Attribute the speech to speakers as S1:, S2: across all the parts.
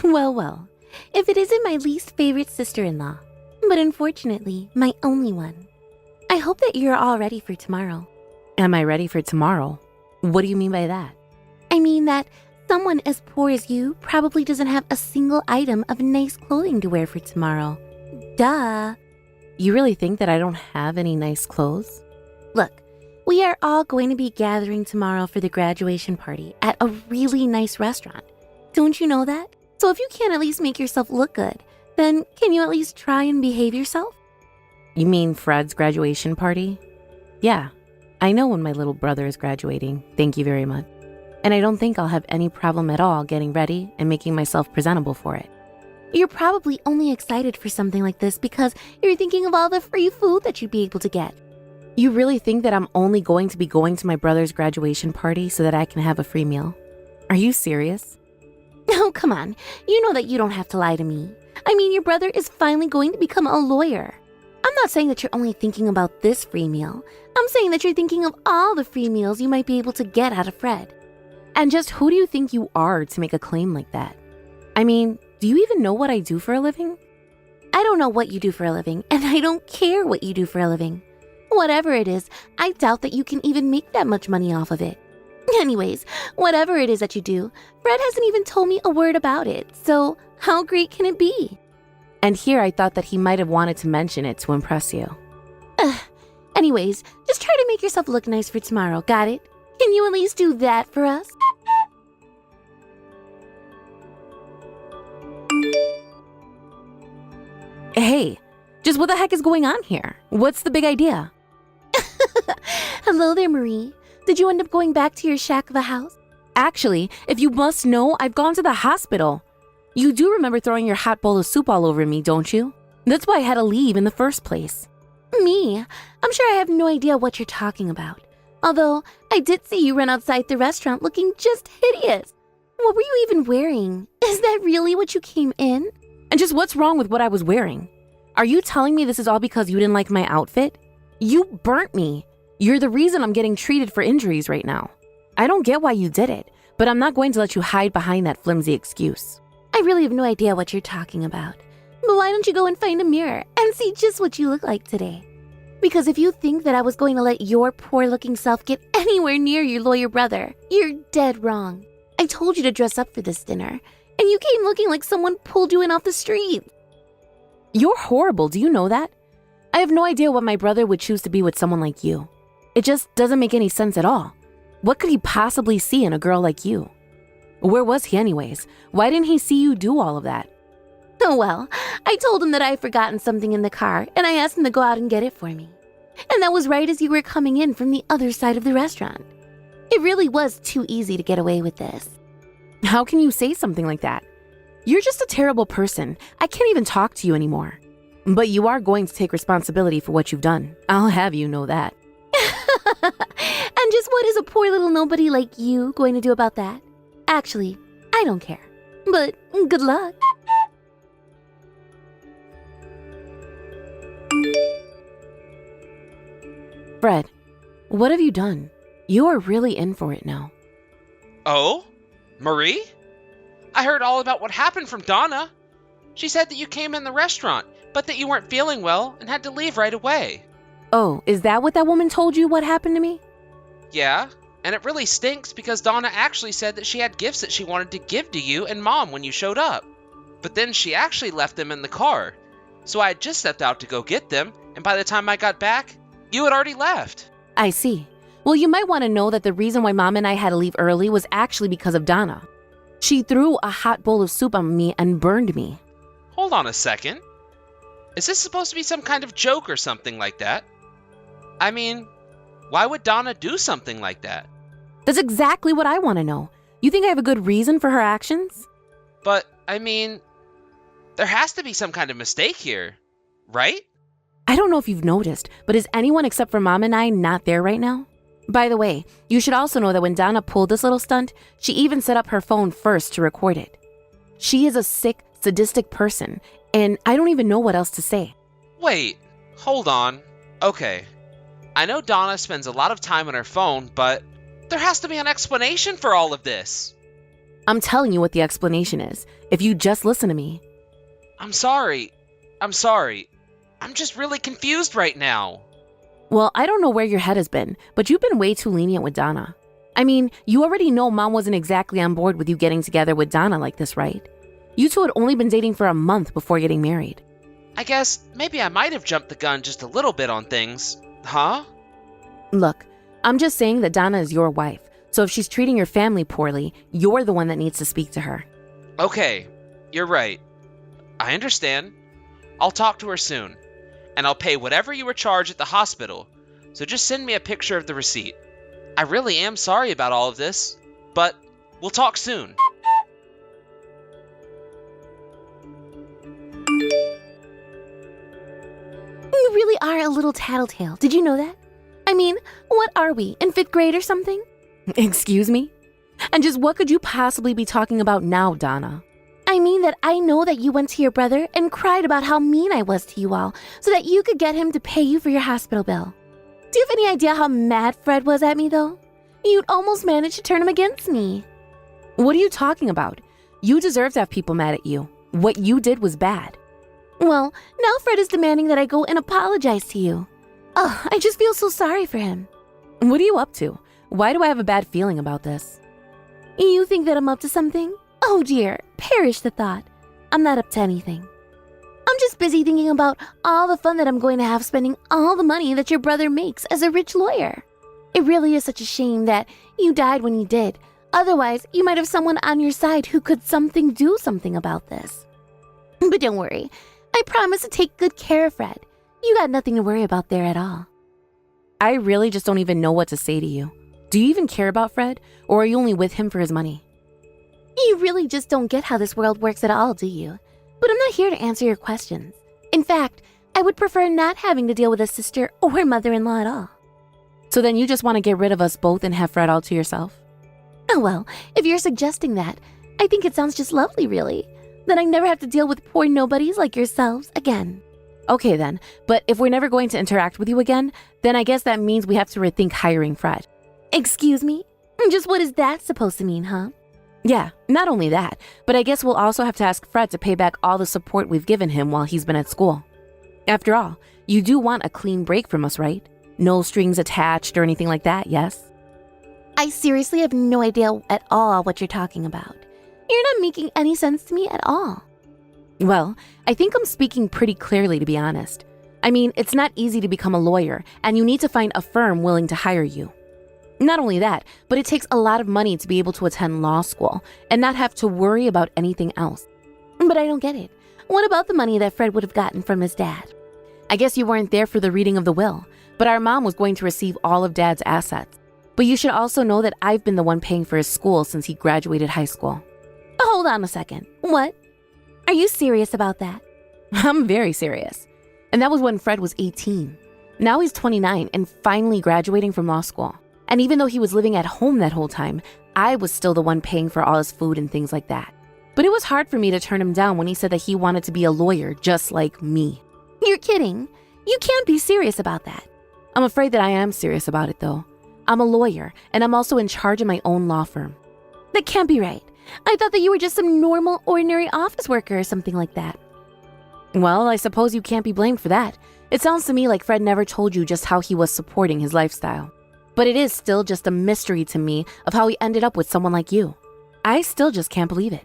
S1: Well, well, if it isn't my least favorite sister-in-law, but unfortunately, my only one. I hope that you're all ready for tomorrow.
S2: Am I ready for tomorrow? What do you mean by that?
S1: I mean that someone as poor as you probably doesn't have a single item of nice clothing to wear for tomorrow. Duh.
S2: You really think that I don't have any nice clothes?
S1: Look, we are all going to be gathering tomorrow for the graduation party at a really nice restaurant. Don't you know that? So if you can't at least make yourself look good, then can you at least try and behave yourself?
S2: You mean Fred's graduation party? Yeah, I know when my little brother is graduating, thank you very much. And I don't think I'll have any problem at all getting ready and making myself presentable for it.
S1: You're probably only excited for something like this because you're thinking of all the free food that you'd be able to get.
S2: You really think that I'm only going to be going to my brother's graduation party so that I can have a free meal? Are you serious?
S1: Oh, come on. You know that you don't have to lie to me. I mean, your brother is finally going to become a lawyer. I'm not saying that you're only thinking about this free meal. I'm saying that you're thinking of all the free meals you might be able to get out of Fred.
S2: And just who do you think you are to make a claim like that? I mean, do you even know what I do for a living?
S1: I don't know what you do for a living, and I don't care what you do for a living. Whatever it is, I doubt that you can even make that much money off of it. Anyways, whatever it is that you do, Fred hasn't even told me a word about it, so how great can it be?
S2: And here I thought that he might have wanted to mention it to impress you.
S1: Anyways, just try to make yourself look nice for tomorrow, got it? Can you at least do that for us?
S2: Hey, just what the heck is going on here? What's the big idea?
S1: Hello there, Marie. Did you end up going back to your shack of a house?
S2: Actually, if you must know, I've gone to the hospital. You do remember throwing your hot bowl of soup all over me, don't you? That's why I had to leave in the first place.
S1: Me? I'm sure I have no idea what you're talking about. Although, I did see you run outside the restaurant looking just hideous. What were you even wearing? Is that really what you came in?
S2: And just what's wrong with what I was wearing? Are you telling me this is all because you didn't like my outfit? You burnt me. You're the reason I'm getting treated for injuries right now. I don't get why you did it, but I'm not going to let you hide behind that flimsy excuse.
S1: I really have no idea what you're talking about. But why don't you go and find a mirror and see just what you look like today? Because if you think that I was going to let your poor-looking self get anywhere near your lawyer brother, you're dead wrong. I told you to dress up for this dinner, and you came looking like someone pulled you in off the street.
S2: You're horrible, do you know that? I have no idea what my brother would choose to be with someone like you. It just doesn't make any sense at all. What could he possibly see in a girl like you? Where was he anyways? Why didn't he see you do all of that?
S1: Oh well, I told him that I had forgotten something in the car, and I asked him to go out and get it for me. And that was right as you were coming in from the other side of the restaurant. It really was too easy to get away with this.
S2: How can you say something like that? You're just a terrible person. I can't even talk to you anymore. But you are going to take responsibility for what you've done. I'll have you know that.
S1: And just what is a poor little nobody like you going to do about that? Actually, I don't care. But good luck.
S2: Fred, what have you done? You are really in for it now.
S3: Oh? Marie? I heard all about what happened from Donna. She said that you came in the restaurant, but that you weren't feeling well and had to leave right away.
S2: Oh, is that what that woman told you what happened to me?
S3: Yeah, and it really stinks because Donna actually said that she had gifts that she wanted to give to you and Mom when you showed up. But then she actually left them in the car. So I had just stepped out to go get them, and by the time I got back, you had already left.
S2: I see. Well, you might want to know that the reason why Mom and I had to leave early was actually because of Donna. She threw a hot bowl of soup on me and burned me.
S3: Hold on a second. Is this supposed to be some kind of joke or something like that? I mean, why would Donna do something like that?
S2: That's exactly what I want to know. You think I have a good reason for her actions?
S3: But, I mean, there has to be some kind of mistake here, right?
S2: I don't know if you've noticed, but is anyone except for Mom and I not there right now? By the way, you should also know that when Donna pulled this little stunt, she even set up her phone first to record it. She is a sick, sadistic person, and I don't even know what else to say.
S3: Wait, hold on. Okay, I know Donna spends a lot of time on her phone, but there has to be an explanation for all of this.
S2: I'm telling you what the explanation is. If you just listen to me.
S3: I'm sorry. I'm just really confused right now.
S2: Well, I don't know where your head has been, but you've been way too lenient with Donna. I mean, you already know Mom wasn't exactly on board with you getting together with Donna like this, right? You two had only been dating for a month before getting married.
S3: I guess maybe I might have jumped the gun just a little bit on things. Huh?
S2: Look, I'm just saying that Donna is your wife, so if she's treating your family poorly, you're the one that needs to speak to her.
S3: Okay, you're right. I understand. I'll talk to her soon, and I'll pay whatever you were charged at the hospital, so just send me a picture of the receipt. I really am sorry about all of this, but we'll talk soon.
S1: You really are a little tattletale. Did you know that? I mean, what are we, in 5th grade or something?
S2: Excuse me? And just what could you possibly be talking about now, Donna?
S1: I mean that I know that you went to your brother and cried about how mean I was to you all so that you could get him to pay you for your hospital bill. Do you have any idea how mad Fred was at me, though? You'd almost managed to turn him against me.
S2: What are you talking about? You deserve to have people mad at you. What you did was bad.
S1: Well, now Fred is demanding that I go and apologize to you. Oh, I just feel so sorry for him.
S2: What are you up to? Why do I have a bad feeling about this?
S1: You think that I'm up to something? Oh dear, perish the thought. I'm not up to anything. I'm just busy thinking about all the fun that I'm going to have spending all the money that your brother makes as a rich lawyer. It really is such a shame that you died when you did. Otherwise, you might have someone on your side who could do something about this. But don't worry, I promise to take good care of Fred. You got nothing to worry about there at all.
S2: I really just don't even know what to say to you. Do you even care about Fred, or are you only with him for his money?
S1: You really just don't get how this world works at all, do you? But I'm not here to answer your questions. In fact, I would prefer not having to deal with a sister or mother-in-law at all.
S2: So then you just want to get rid of us both and have Fred all to yourself?
S1: Oh well, if you're suggesting that, I think it sounds just lovely, really. Then I never have to deal with poor nobodies like yourselves again.
S2: Okay then, but if we're never going to interact with you again, then I guess that means we have to rethink hiring Fred.
S1: Excuse me? Just what is that supposed to mean, huh?
S2: Yeah, not only that, but I guess we'll also have to ask Fred to pay back all the support we've given him while he's been at school. After all, you do want a clean break from us, right? No strings attached or anything like that, yes?
S1: I seriously have no idea at all what you're talking about. You're not making any sense to me at all.
S2: Well, I think I'm speaking pretty clearly, to be honest. I mean, it's not easy to become a lawyer, and you need to find a firm willing to hire you. Not only that, but it takes a lot of money to be able to attend law school and not have to worry about anything else.
S1: But I don't get it. What about the money that Fred would have gotten from his dad?
S2: I guess you weren't there for the reading of the will, but our mom was going to receive all of Dad's assets. But you should also know that I've been the one paying for his school since he graduated high school.
S1: Hold on a second. What? Are you serious about that?
S2: I'm very serious. And that was when Fred was 18. Now he's 29 and finally graduating from law school. And even though he was living at home that whole time, I was still the one paying for all his food and things like that. But it was hard for me to turn him down when he said that he wanted to be a lawyer just like me.
S1: You're kidding. You can't be serious about that.
S2: I'm afraid that I am serious about it, though. I'm a lawyer, and I'm also in charge of my own law firm.
S1: That can't be right. I thought that you were just some normal, ordinary office worker or something like that.
S2: Well, I suppose you can't be blamed for that. It sounds to me like Fred never told you just how he was supporting his lifestyle. But it is still just a mystery to me of how he ended up with someone like you. I still just can't believe it.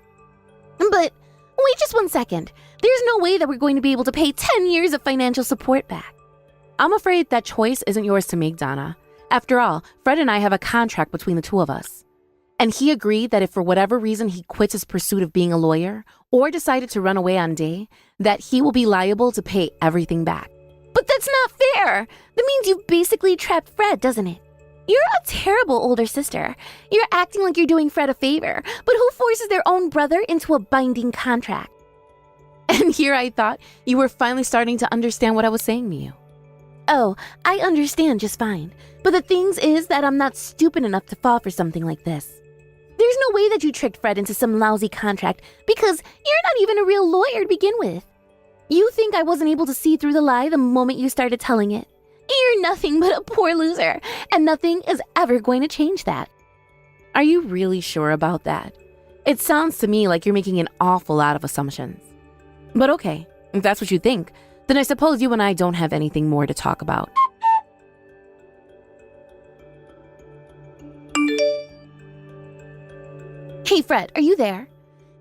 S1: But wait just 1 second. There's no way that we're going to be able to pay 10 years of financial support back.
S2: I'm afraid that choice isn't yours to make, Donna. After all, Fred and I have a contract between the two of us. And he agreed that if for whatever reason he quits his pursuit of being a lawyer or decided to run away on day, that he will be liable to pay everything back.
S1: But that's not fair. That means you've basically trapped Fred, doesn't it? You're a terrible older sister. You're acting like you're doing Fred a favor, but who forces their own brother into a binding contract?
S2: And here I thought you were finally starting to understand what I was saying to you.
S1: Oh, I understand just fine. But the thing is that I'm not stupid enough to fall for something like this. There's no way that you tricked Fred into some lousy contract because you're not even a real lawyer to begin with. You think I wasn't able to see through the lie the moment you started telling it? You're nothing but a poor loser, and nothing is ever going to change that.
S2: Are you really sure about that? It sounds to me like you're making an awful lot of assumptions. But okay, if that's what you think, then I suppose you and I don't have anything more to talk about.
S1: Hey, Fred, are you there?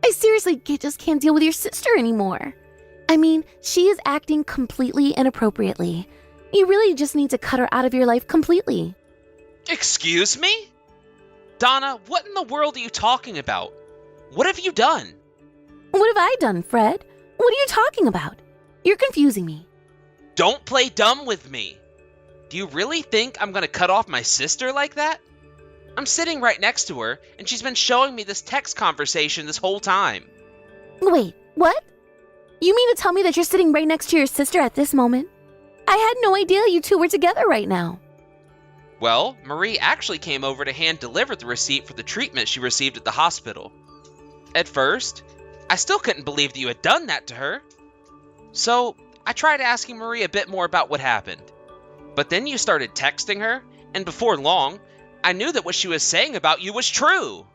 S1: I seriously just can't deal with your sister anymore. I mean, she is acting completely inappropriately. You really just need to cut her out of your life completely.
S3: Excuse me? Donna, what in the world are you talking about? What have you done?
S1: What have I done, Fred? What are you talking about? You're confusing me.
S3: Don't play dumb with me. Do you really think I'm gonna cut off my sister like that? I'm sitting right next to her, and she's been showing me this text conversation this whole time.
S1: Wait, what? You mean to tell me that you're sitting right next to your sister at this moment? I had no idea you two were together right now.
S3: Well, Marie actually came over to hand deliver the receipt for the treatment she received at the hospital. At first, I still couldn't believe that you had done that to her. So, I tried asking Marie a bit more about what happened. But then you started texting her, and before long, I knew that what she was saying about you was true.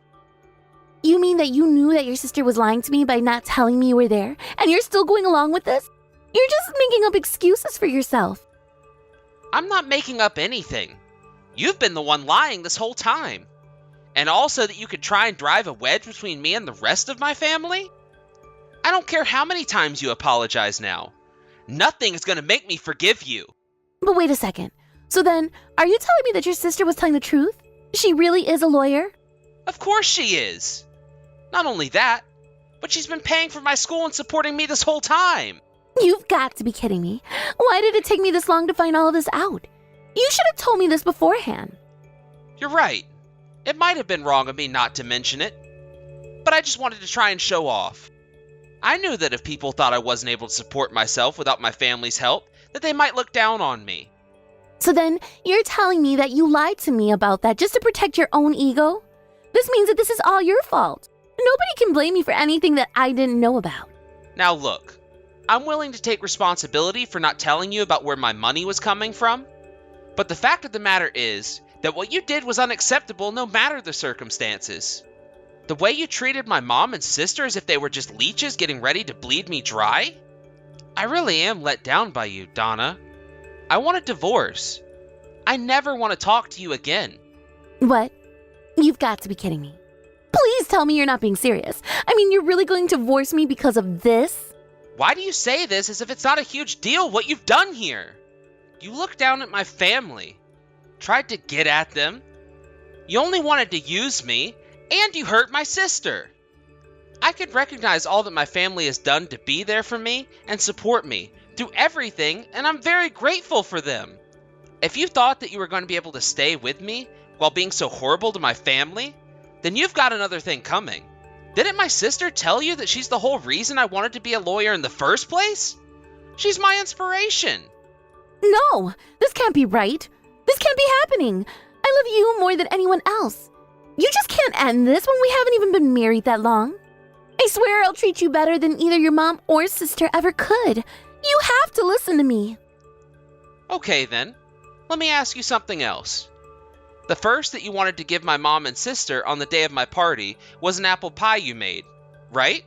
S1: You mean that you knew that your sister was lying to me by not telling me you were there, and you're still going along with this? You're just making up excuses for yourself.
S3: I'm not making up anything. You've been the one lying this whole time. And also that you could try and drive a wedge between me and the rest of my family? I don't care how many times you apologize now. Nothing is going to make me forgive you.
S1: But wait a second. So then, are you telling me that your sister was telling the truth? She really is a lawyer?
S3: Of course she is. Not only that, but she's been paying for my school and supporting me this whole time.
S1: You've got to be kidding me. Why did it take me this long to find all of this out? You should have told me this beforehand.
S3: You're right. It might have been wrong of me not to mention it, but I just wanted to try and show off. I knew that if people thought I wasn't able to support myself without my family's help, that they might look down on me.
S1: So then, you're telling me that you lied to me about that just to protect your own ego? This means that this is all your fault. Nobody can blame me for anything that I didn't know about.
S3: Now look, I'm willing to take responsibility for not telling you about where my money was coming from, but the fact of the matter is that what you did was unacceptable no matter the circumstances. The way you treated my mom and sister as if they were just leeches getting ready to bleed me dry? I really am let down by you, Donna. I want a divorce. I never want to talk to you again.
S1: What? You've got to be kidding me. Please tell me you're not being serious. I mean, you're really going to divorce me because of this?
S3: Why do you say this as if it's not a huge deal what you've done here? You looked down at my family, tried to get at them. You only wanted to use me, and you hurt my sister. I could recognize all that my family has done to be there for me and support me through everything, and I'm very grateful for them. If you thought that you were going to be able to stay with me while being so horrible to my family, then you've got another thing coming. Didn't my sister tell you that she's the whole reason I wanted to be a lawyer in the first place? She's my inspiration.
S1: No, this can't be right. This can't be happening. I love you more than anyone else. You just can't end this when we haven't even been married that long. I swear I'll treat you better than either your mom or sister ever could. You have to listen to me.
S3: Okay then, let me ask you something else. The first that you wanted to give my mom and sister on the day of my party was an apple pie you made, right?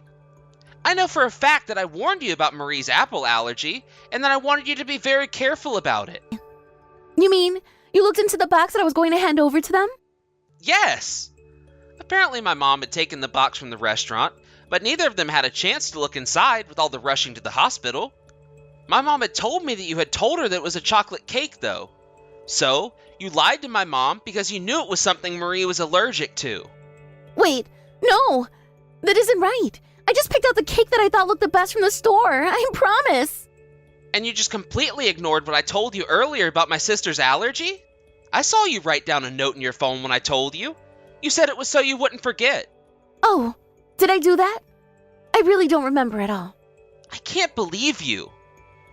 S3: I know for a fact that I warned you about Marie's apple allergy, and that I wanted you to be very careful about it.
S1: You mean you looked into the box that I was going to hand over to them?
S3: Yes! Apparently my mom had taken the box from the restaurant, but neither of them had a chance to look inside with all the rushing to the hospital. My mom had told me that you had told her that it was a chocolate cake, though. So, you lied to my mom because you knew it was something Marie was allergic to.
S1: Wait, no, that isn't right. I just picked out the cake that I thought looked the best from the store, I promise.
S3: And you just completely ignored what I told you earlier about my sister's allergy? I saw you write down a note in your phone when I told you. You said it was so you wouldn't forget.
S1: Oh, did I do that? I really don't remember at all.
S3: I can't believe you.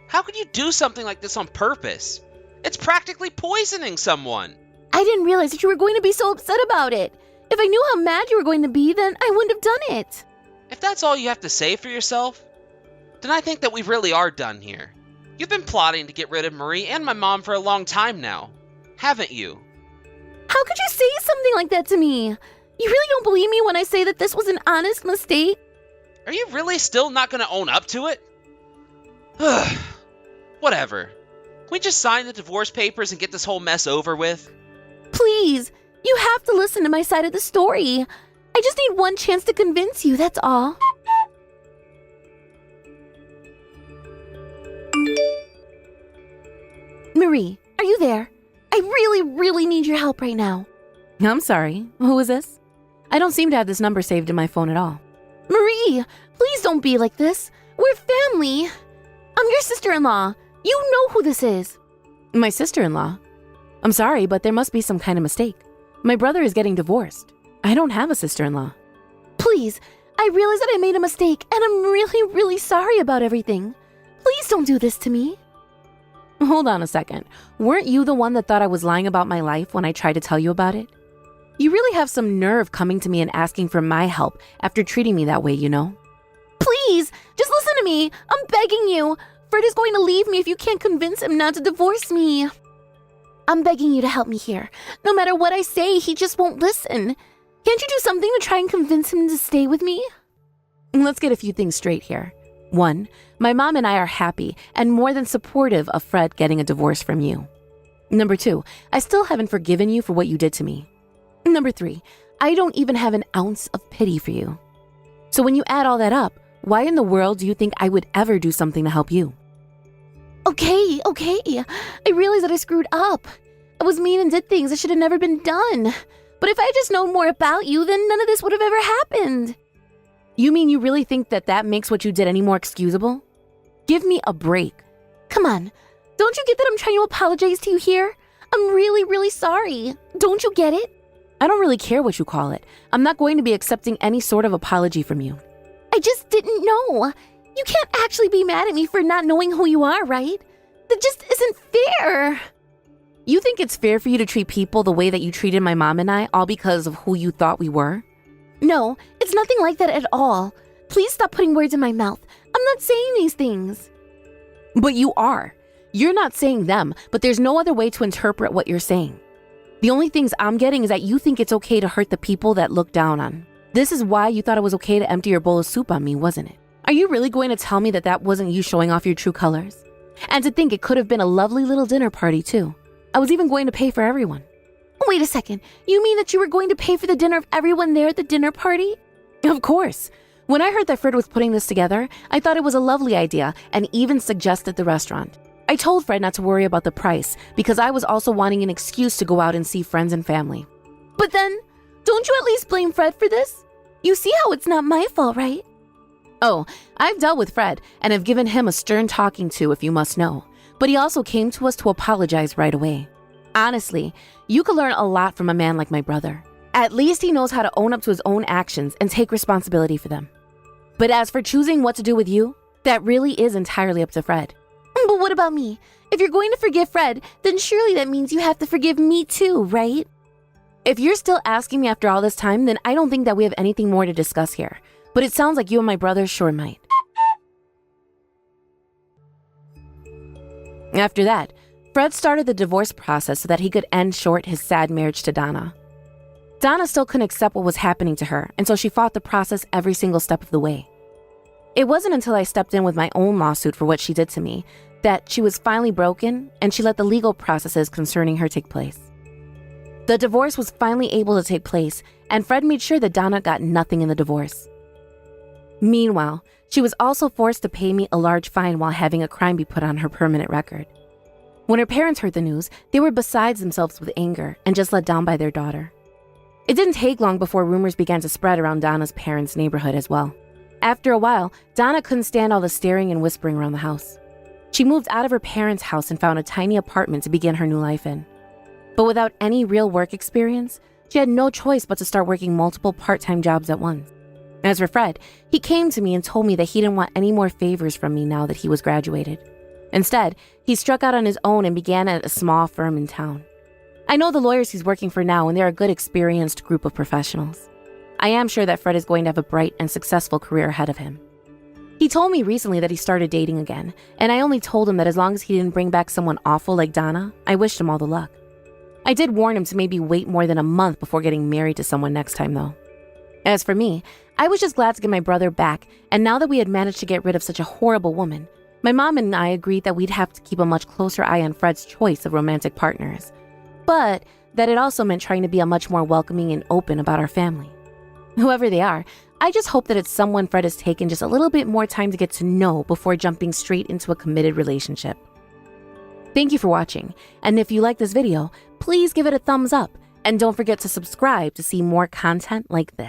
S3: How could you do something like this on purpose? It's practically poisoning someone.
S1: I didn't realize that you were going to be so upset about it. If I knew how mad you were going to be, then I wouldn't have done it.
S3: If that's all you have to say for yourself, then I think that we really are done here. You've been plotting to get rid of Marie and my mom for a long time now, haven't you?
S1: How could you say something like that to me? You really don't believe me when I say that this was an honest mistake?
S3: Are you really still not going to own up to it? Whatever. Can we just sign the divorce papers and get this whole mess over with?
S1: Please, you have to listen to my side of the story. I just need one chance to convince you, that's all. Marie, are you there? I really need your help right now.
S2: I'm sorry. Who is this? I don't seem to have this number saved in my phone at all.
S1: Marie, please don't be like this. We're family. I'm your sister-in-law. You know who this is.
S2: My sister-in-law? I'm sorry, but there must be some kind of mistake. My brother is getting divorced. I don't have a sister-in-law.
S1: Please, I realize that I made a mistake, and I'm really sorry about everything. Please don't do this to me.
S2: Hold on a second. Weren't you the one that thought I was lying about my life when I tried to tell you about it? You really have some nerve coming to me and asking for my help after treating me that way, you know?
S1: Please, just listen to me. I'm begging you. Fred is going to leave me if you can't convince him not to divorce me. I'm begging you to help me here. No matter what I say, he just won't listen. Can't you do something to try and convince him to stay with me?
S2: Let's get a few things straight here. 1, my mom and I are happy and more than supportive of Fred getting a divorce from you. 2, I still haven't forgiven you for what you did to me. 3, I don't even have an ounce of pity for you. So when you add all that up, why in the world do you think I would ever do something to help you?
S1: Okay. I realize that I screwed up. I was mean and did things that should have never been done. But if I had just known more about you, then none of this would have ever happened.
S2: You mean you really think that that makes what you did any more excusable? Give me a break.
S1: Come on. Don't you get that I'm trying to apologize to you here? I'm really sorry. Don't you get it?
S2: I don't really care what you call it. I'm not going to be accepting any sort of apology from you.
S1: I just didn't know. You can't actually be mad at me for not knowing who you are, right? That just isn't fair.
S2: You think it's fair for you to treat people the way that you treated my mom and I, all because of who you thought we were?
S1: No, it's nothing like that at all. Please stop putting words in my mouth. I'm not saying these things.
S2: But you are. You're not saying them, but there's no other way to interpret what you're saying. The only things I'm getting is that you think it's okay to hurt the people that look down on. This is why you thought it was okay to empty your bowl of soup on me, wasn't it? Are you really going to tell me that that wasn't you showing off your true colors? And to think it could have been a lovely little dinner party, too. I was even going to pay for everyone.
S1: Wait a second. You mean that you were going to pay for the dinner of everyone there at the dinner party?
S2: Of course. When I heard that Fred was putting this together, I thought it was a lovely idea and even suggested the restaurant. I told Fred not to worry about the price because I was also wanting an excuse to go out and see friends and family.
S1: But then, don't you at least blame Fred for this? You see how it's not my fault, right?
S2: Oh, I've dealt with Fred and have given him a stern talking to, if you must know. But he also came to us to apologize right away. Honestly, you could learn a lot from a man like my brother. At least he knows how to own up to his own actions and take responsibility for them. But as for choosing what to do with you, that really is entirely up to Fred.
S1: But what about me? If you're going to forgive Fred, then surely that means you have to forgive me too, right?
S2: If you're still asking me after all this time, then I don't think that we have anything more to discuss here. But it sounds like you and my brother sure might. After that, Fred started the divorce process so that he could end short his sad marriage to Donna. Donna still couldn't accept what was happening to her, and so she fought the process every single step of the way. It wasn't until I stepped in with my own lawsuit for what she did to me that she was finally broken and she let the legal processes concerning her take place. The divorce was finally able to take place, and Fred made sure that Donna got nothing in the divorce. Meanwhile, she was also forced to pay me a large fine while having a crime be put on her permanent record. When her parents heard the news, they were beside themselves with anger and just let down by their daughter. It didn't take long before rumors began to spread around Donna's parents' neighborhood as well. After a while, Donna couldn't stand all the staring and whispering around the house. She moved out of her parents' house and found a tiny apartment to begin her new life in. But without any real work experience, she had no choice but to start working multiple part-time jobs at once. As for Fred, he came to me and told me that he didn't want any more favors from me now that he was graduated. Instead, he struck out on his own and began at a small firm in town. I know the lawyers he's working for now, and they're a good, experienced group of professionals. I am sure that Fred is going to have a bright and successful career ahead of him. He told me recently that he started dating again, and I only told him that as long as he didn't bring back someone awful like Donna, I wished him all the luck. I did warn him to maybe wait more than a month before getting married to someone next time, though. As for me, I was just glad to get my brother back, and now that we had managed to get rid of such a horrible woman, my mom and I agreed that we'd have to keep a much closer eye on Fred's choice of romantic partners, but that it also meant trying to be a much more welcoming and open about our family. Whoever they are, I just hope that it's someone Fred has taken just a little bit more time to get to know before jumping straight into a committed relationship. Thank you for watching, and if you like this video, please give it a thumbs up, and don't forget to subscribe to see more content like this.